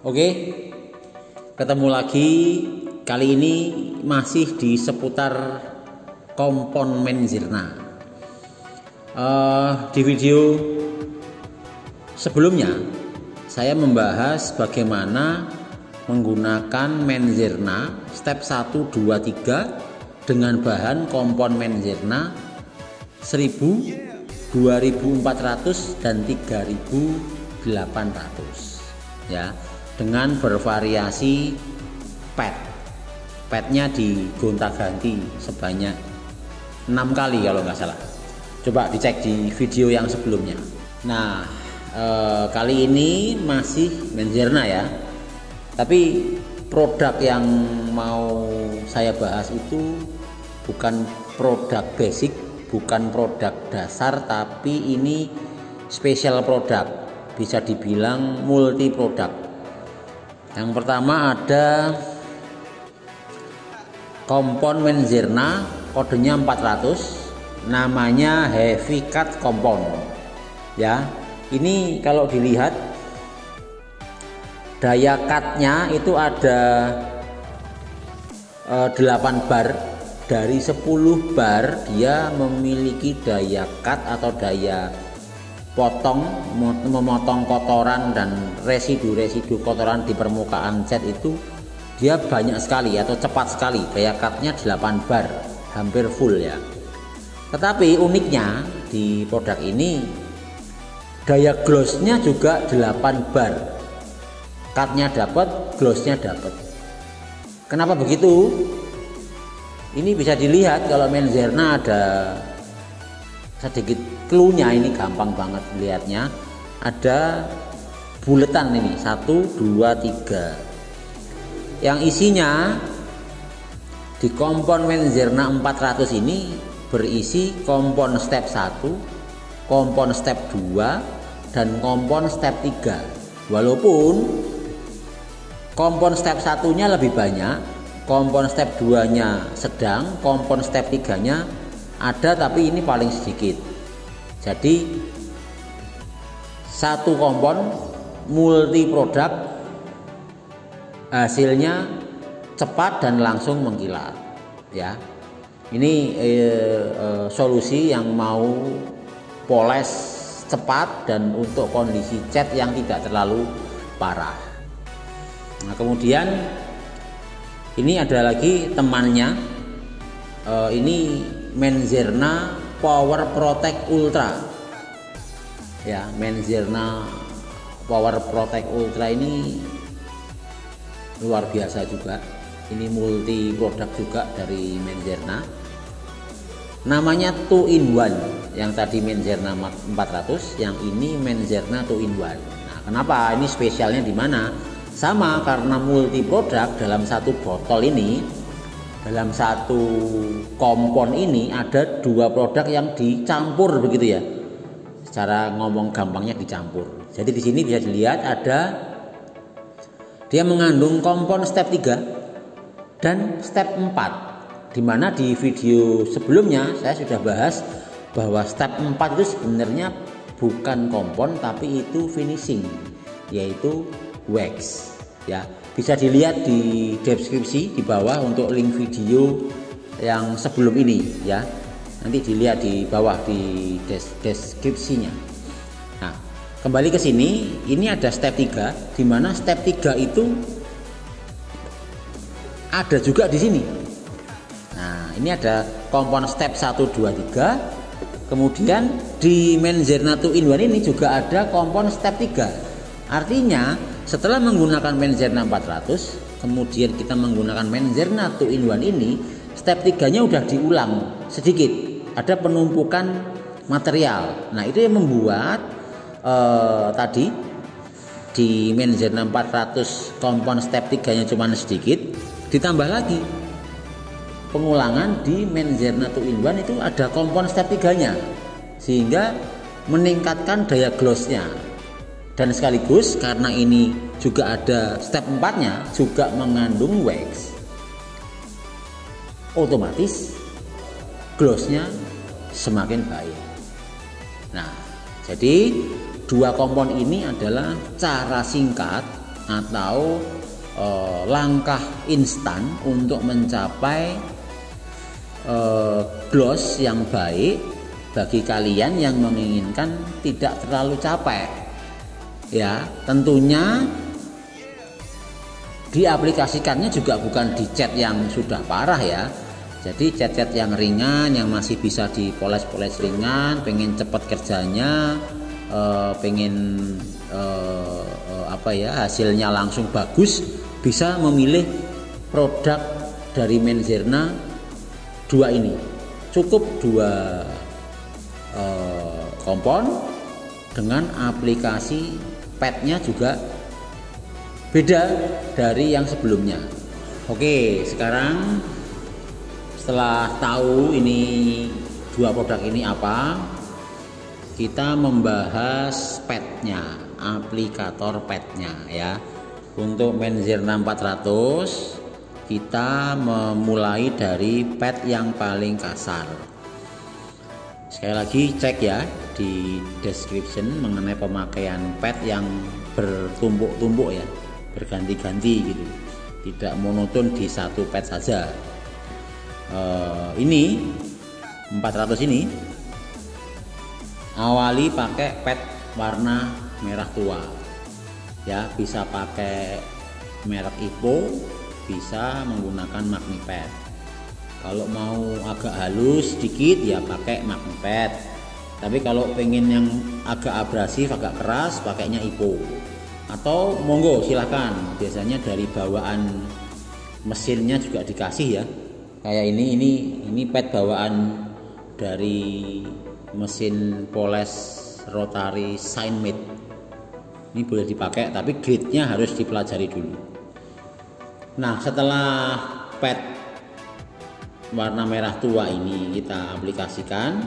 Oke, ketemu lagi. Kali ini masih di seputar kompon Menzirna. Di video sebelumnya saya membahas bagaimana menggunakan Menzirna step 1, 2, 3 dengan bahan kompon Menzirna 1000, 2400 dan 3800 ya, dengan bervariasi padnya digonta-ganti sebanyak 6 kali kalau nggak salah. Coba dicek di video yang sebelumnya. Nah, kali ini masih Menzirna ya, tapi produk yang mau saya bahas itu bukan produk basic, bukan produk dasar, tapi ini spesial produk, bisa dibilang multi produk. Yang pertama ada kompon Menzirna, kodenya 400, namanya heavy cut kompon ya. Ini kalau dilihat daya cutnya itu ada 8 bar. Dari 10 bar dia memiliki daya cut atau daya potong, memotong kotoran dan residu-residu kotoran di permukaan cat itu dia banyak sekali atau cepat sekali. Daya cutnya 8 bar, hampir full ya. Tetapi uniknya di produk ini daya glossnya juga 8 bar, cutnya dapat, glossnya dapat. Kenapa begitu? Ini bisa dilihat kalau Menzirna ada sedikit clue-nya, ini gampang banget lihatnya. Ada buletan ini 1, 2, 3 yang isinya di kompon Menzirna 400 ini berisi kompon step 1, kompon step 2 dan kompon step 3. Walaupun kompon step 1-nya lebih banyak, kompon step 2-nya sedang, kompon step 3-nya ada tapi ini paling sedikit. Jadi satu kompon multi produk, hasilnya cepat dan langsung mengkilat ya. Ini solusi yang mau poles cepat dan untuk kondisi cat yang tidak terlalu parah. Nah, kemudian ini ada lagi temannya, ini Menzirna Power Protect Ultra ya. Menzirna Power Protect Ultra ini luar biasa juga, ini multi produk juga dari Menzirna, namanya 2 in 1. Yang tadi Menzirna 400, yang ini Menzirna 2 in 1. Nah, kenapa ini spesialnya di mana? Sama, karena multi produk. Dalam satu botol ini, dalam satu kompon ini ada 2 produk yang dicampur begitu ya. Secara ngomong gampangnya dicampur. Jadi di sini bisa dilihat ada, dia mengandung kompon step 3 dan step 4. Dimana di video sebelumnya saya sudah bahas bahwa step 4 itu sebenarnya bukan kompon tapi itu finishing, yaitu wax ya. Bisa dilihat di deskripsi di bawah untuk link video yang sebelum ini ya. Nanti dilihat di bawah di deskripsinya. Nah, kembali ke sini, ini ada step 3, di mana step 3 itu ada juga di sini. Nah, ini ada kompon step 1, 2, 3. Kemudian di Menzirna 2 in 1 ini juga ada kompon step 3. Artinya setelah menggunakan Menzirna 400, kemudian kita menggunakan Menzirna 2 in 1 ini, step 3-nya udah diulang sedikit, ada penumpukan material. Nah, itu yang membuat tadi di Menzirna 400 kompon step 3-nya cuma sedikit, ditambah lagi pengulangan di Menzirna 2 in 1 itu ada kompon step 3-nya, sehingga meningkatkan daya glossnya. Dan sekaligus karena ini juga ada step 4-nya juga mengandung wax, otomatis glossnya semakin baik. Nah, jadi 2 kompon ini adalah cara singkat atau langkah instan untuk mencapai gloss yang baik bagi kalian yang menginginkan tidak terlalu capek. Ya, tentunya diaplikasikannya juga bukan di cat yang sudah parah ya. Jadi cat-cat yang ringan, yang masih bisa dipoles-poles ringan, pengen cepat kerjanya, pengen hasilnya langsung bagus, bisa memilih produk dari Menzerna 2 ini. Cukup 2 kompon dengan aplikasi padnya juga beda dari yang sebelumnya. Oke, sekarang setelah tahu ini 2 produk ini apa, kita membahas padnya, aplikator padnya ya. Untuk Menzerna 400 kita memulai dari pad yang paling kasar. Sekali lagi cek ya di description mengenai pemakaian pad yang bertumpuk-tumpuk ya, berganti-ganti gitu, tidak monoton di satu pad saja. Ini 400 ini awali pakai pad warna merah tua ya, bisa pakai merek Ipo, bisa menggunakan Magnipad. Kalau mau agak halus sedikit ya pakai Magnipad, tapi kalau pengen yang agak abrasif, agak keras, pakainya Ipo. Atau monggo silahkan, biasanya dari bawaan mesinnya juga dikasih ya. Kayak ini pad bawaan dari mesin poles rotary Sinmade. Ini boleh dipakai, tapi grade-nya harus dipelajari dulu. Nah, setelah pad warna merah tua ini kita aplikasikan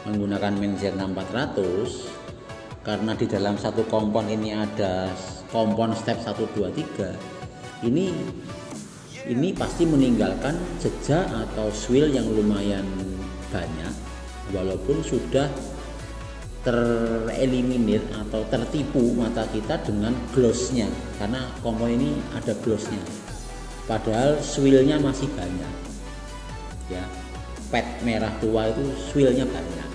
menggunakan Menzerna 400, karena di dalam satu kompon ini ada kompon step 1, 2, 3. Ini pasti meninggalkan jejak atau swirl yang lumayan banyak, walaupun sudah tereliminir atau tertipu mata kita dengan glossnya, karena kompon ini ada glossnya, padahal swirlnya masih banyak ya. Pad merah tua itu swirlnya banyak,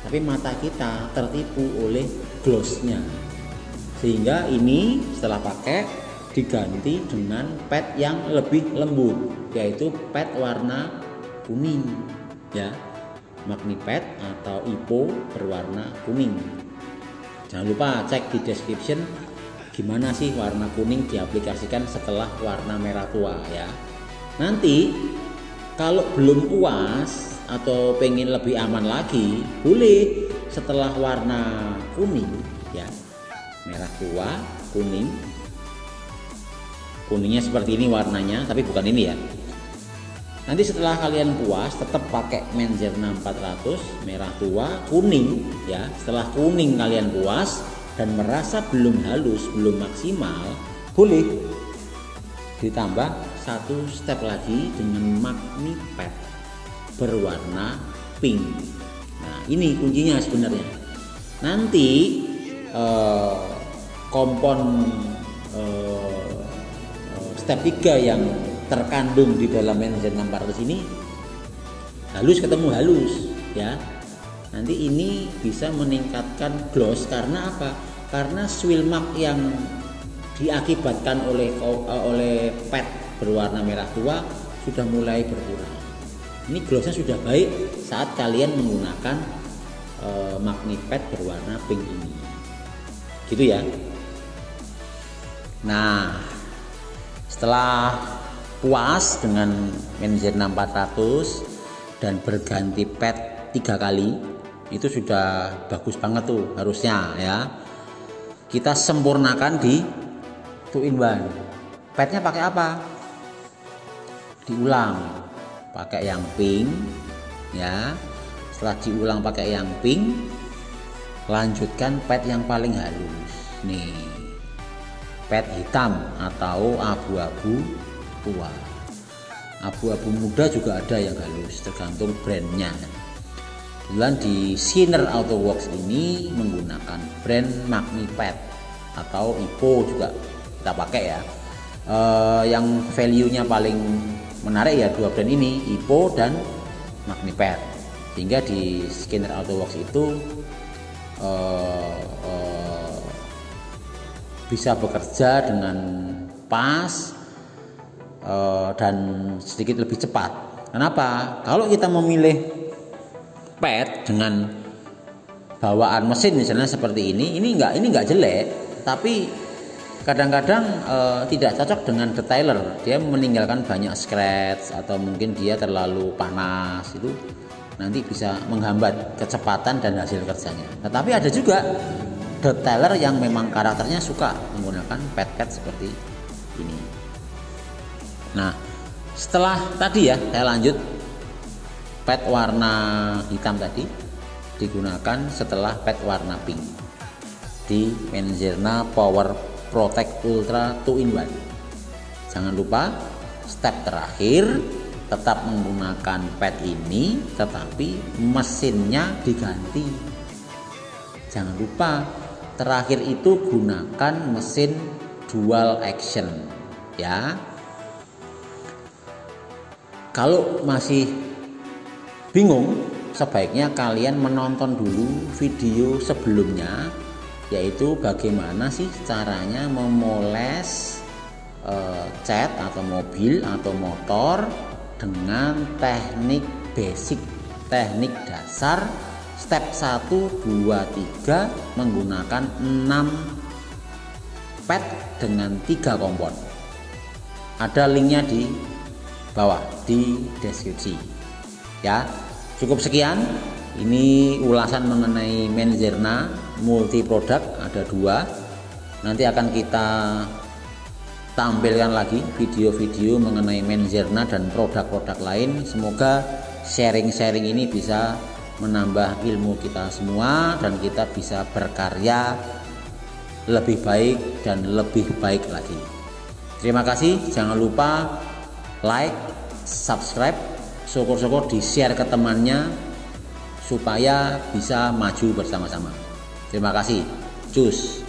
tapi mata kita tertipu oleh glossnya, sehingga ini setelah pakai diganti dengan pad yang lebih lembut, yaitu pad warna kuning ya, Magnipad atau Ipo berwarna kuning. Jangan lupa cek di description gimana sih warna kuning diaplikasikan setelah warna merah tua ya. Nanti kalau belum puas atau pengen lebih aman lagi, boleh setelah warna kuning ya, merah tua, kuningnya seperti ini warnanya, tapi bukan ini ya. Nanti setelah kalian puas, tetap pakai Menzerna 400 merah tua kuning ya. Setelah kuning kalian puas dan merasa belum halus, belum maksimal, boleh ditambah 1 step lagi dengan Magnipad berwarna pink. Nah, ini kuncinya sebenarnya. Nanti kompon step 3 yang terkandung di dalam Menzerna 400 ini halus ketemu halus ya. Nanti ini bisa meningkatkan gloss, karena apa? Karena swirl mark yang diakibatkan oleh pad berwarna merah tua sudah mulai berkurang. Ini glossnya sudah baik saat kalian menggunakan Magnipad berwarna pink ini, gitu ya. Nah, setelah puas dengan Menzerna 400 dan berganti pad 3 kali, itu sudah bagus banget tuh harusnya ya. Kita sempurnakan di 2-in-1. Padnya pakai apa? Diulang pakai yang pink ya. Setelah diulang pakai yang pink, lanjutkan pad yang paling halus nih, pad hitam atau abu-abu tua. Abu-abu muda juga ada yang halus, tergantung brandnya. Kemudian di Shiner Auto Works ini menggunakan brand Magnipad atau Ipo juga kita pakai ya. Yang value-nya paling menarik ya dua brand ini, IPO dan MagniPad, sehingga di scanner AutoWorks itu bisa bekerja dengan pas dan sedikit lebih cepat. Kenapa? Kalau kita memilih pad dengan bawaan mesin misalnya seperti ini nggak jelek, tapi kadang-kadang tidak cocok dengan detailer. Dia meninggalkan banyak scratch atau mungkin dia terlalu panas, itu nanti bisa menghambat kecepatan dan hasil kerjanya. Tetapi ada juga detailer yang memang karakternya suka menggunakan pad seperti ini. Nah, setelah tadi ya saya lanjut, pad warna hitam tadi digunakan setelah pad warna pink di Menzerna Power Protect Ultra 2-in-1. Jangan lupa step terakhir tetap menggunakan pad ini, tetapi mesinnya diganti. Jangan lupa terakhir itu gunakan mesin dual action ya. Kalau masih bingung, sebaiknya kalian menonton dulu video sebelumnya, yaitu bagaimana sih caranya memoles cat atau mobil atau motor dengan teknik basic, teknik dasar step 1, 2, 3 menggunakan 6 pad dengan 3 kompon. Ada linknya di bawah di deskripsi ya. Cukup sekian, ini ulasan mengenai Menzerna multi produk, ada 2. Nanti akan kita tampilkan lagi video-video mengenai Menzerna dan produk-produk lain. Semoga sharing-sharing ini bisa menambah ilmu kita semua dan kita bisa berkarya lebih baik dan lebih baik lagi. Terima kasih, jangan lupa like, subscribe, syukur-syukur di share ke temannya supaya bisa maju bersama-sama. Terima kasih, cus.